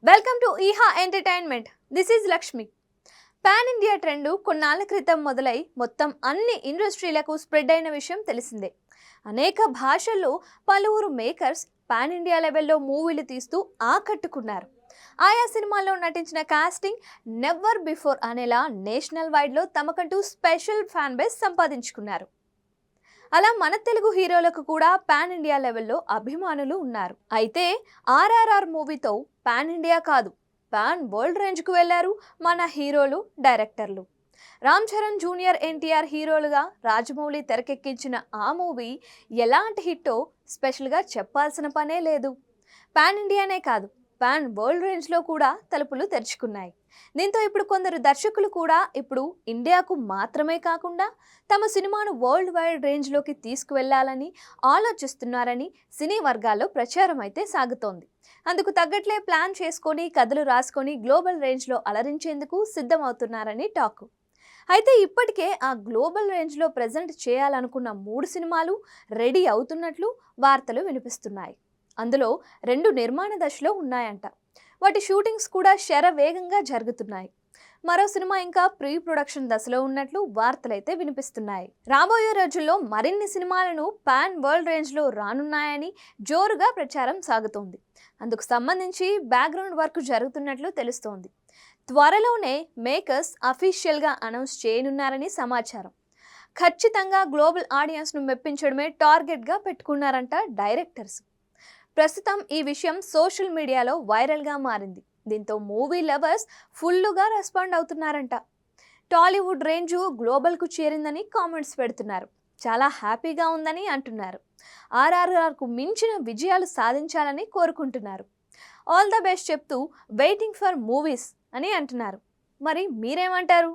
Welcome to Eeha entertainment. This is Lakshmi. Pan India trend కొన్నాళ్ళ క్రితం మొదలై మొత్తం అన్ని ఇండస్ట్రీలకు స్ప్రెడ్ అయిన విషయం తెలిసిందే. అనేక భాషల్లో పలువురు మేకర్స్ పాన్ ఇండియా లెవెల్లో మూవీలు తీస్తూ ఆకట్టుకున్నారు. ఆయా సినిమాల్లో నటించిన కాస్టింగ్ నెవర్ బిఫోర్ అనేలా నేషనల్ వైడ్లో తమకంటూ స్పెషల్ ఫ్యాన్ బేస్ సంపాదించుకున్నారు. అలా మన తెలుగు హీరోలకు కూడా పాన్ ఇండియా లెవెల్లో అభిమానులు ఉన్నారు. అయితే ఆర్ఆర్ఆర్ మూవీతో పాన్ ఇండియా కాదు, పాన్ వరల్డ్ రేంజ్కు వెళ్లారు మన హీరోలు, డైరెక్టర్లు. రామ్ చరణ్ జూనియర్, ఎన్టీఆర్ హీరోలుగా రాజమౌళి తెరకెక్కించిన ఆ మూవీ ఎలాంటి హిట్టో స్పెషల్గా చెప్పాల్సిన పనే లేదు. పాన్ ఇండియానే కాదు, పాన్ వరల్డ్ రేంజ్లో కూడా తలుపులు తెరుచుకున్నాయి. దీంతో ఇప్పుడు కొందరు దర్శకులు కూడా ఇప్పుడు ఇండియాకు మాత్రమే కాకుండా తమ సినిమాను వరల్డ్ వైడ్ రేంజ్లోకి తీసుకువెళ్లాలని ఆలోచిస్తున్నారని సినీ వర్గాల్లో ప్రచారం అయితే సాగుతోంది. అందుకు తగ్గట్లే ప్లాన్ చేసుకొని కథలు రాసుకొని గ్లోబల్ రేంజ్లో అలరించేందుకు సిద్ధమవుతున్నారని టాక్. అయితే ఇప్పటికే ఆ గ్లోబల్ రేంజ్లో ప్రజెంట్ చేయాలనుకున్న 3 సినిమాలు రెడీ అవుతున్నట్లు వార్తలు వినిపిస్తున్నాయి. అందులో 2 నిర్మాణ దశలో ఉన్నాయంట. వాటి షూటింగ్స్ కూడా శరవేగంగా జరుగుతున్నాయి. మరో సినిమా ఇంకా ప్రీ ప్రొడక్షన్ దశలో ఉన్నట్లు వార్తలైతే వినిపిస్తున్నాయి. రాబోయే రోజుల్లో మరిన్ని సినిమాలను పాన్ వరల్డ్ రేంజ్లో రానున్నాయని జోరుగా ప్రచారం సాగుతోంది. అందుకు సంబంధించి బ్యాక్గ్రౌండ్ వర్క్ జరుగుతున్నట్లు తెలుస్తోంది. త్వరలోనే మేకర్స్ అఫీషియల్గా అనౌన్స్ చేయనున్నారని సమాచారం. ఖచ్చితంగా గ్లోబల్ ఆడియన్స్ను మెప్పించడమే టార్గెట్గా పెట్టుకున్నారంట డైరెక్టర్స్. ప్రస్తుతం ఈ విషయం సోషల్ మీడియాలో వైరల్గా మారింది. దీంతో మూవీ లవర్స్ ఫుల్లుగా రెస్పాండ్ అవుతున్నారంట. టాలీవుడ్ రేంజు గ్లోబల్కు చేరిందని కామెంట్స్ పెడుతున్నారు. చాలా హ్యాపీగా ఉందని అంటున్నారు. ఆర్ఆర్ఆర్కు మించిన విజయాలు సాధించాలని కోరుకుంటున్నారు. ఆల్ ద బెస్ట్ చెప్తూ వెయిటింగ్ ఫర్ మూవీస్ అని అంటున్నారు. మరి మీరేమంటారు?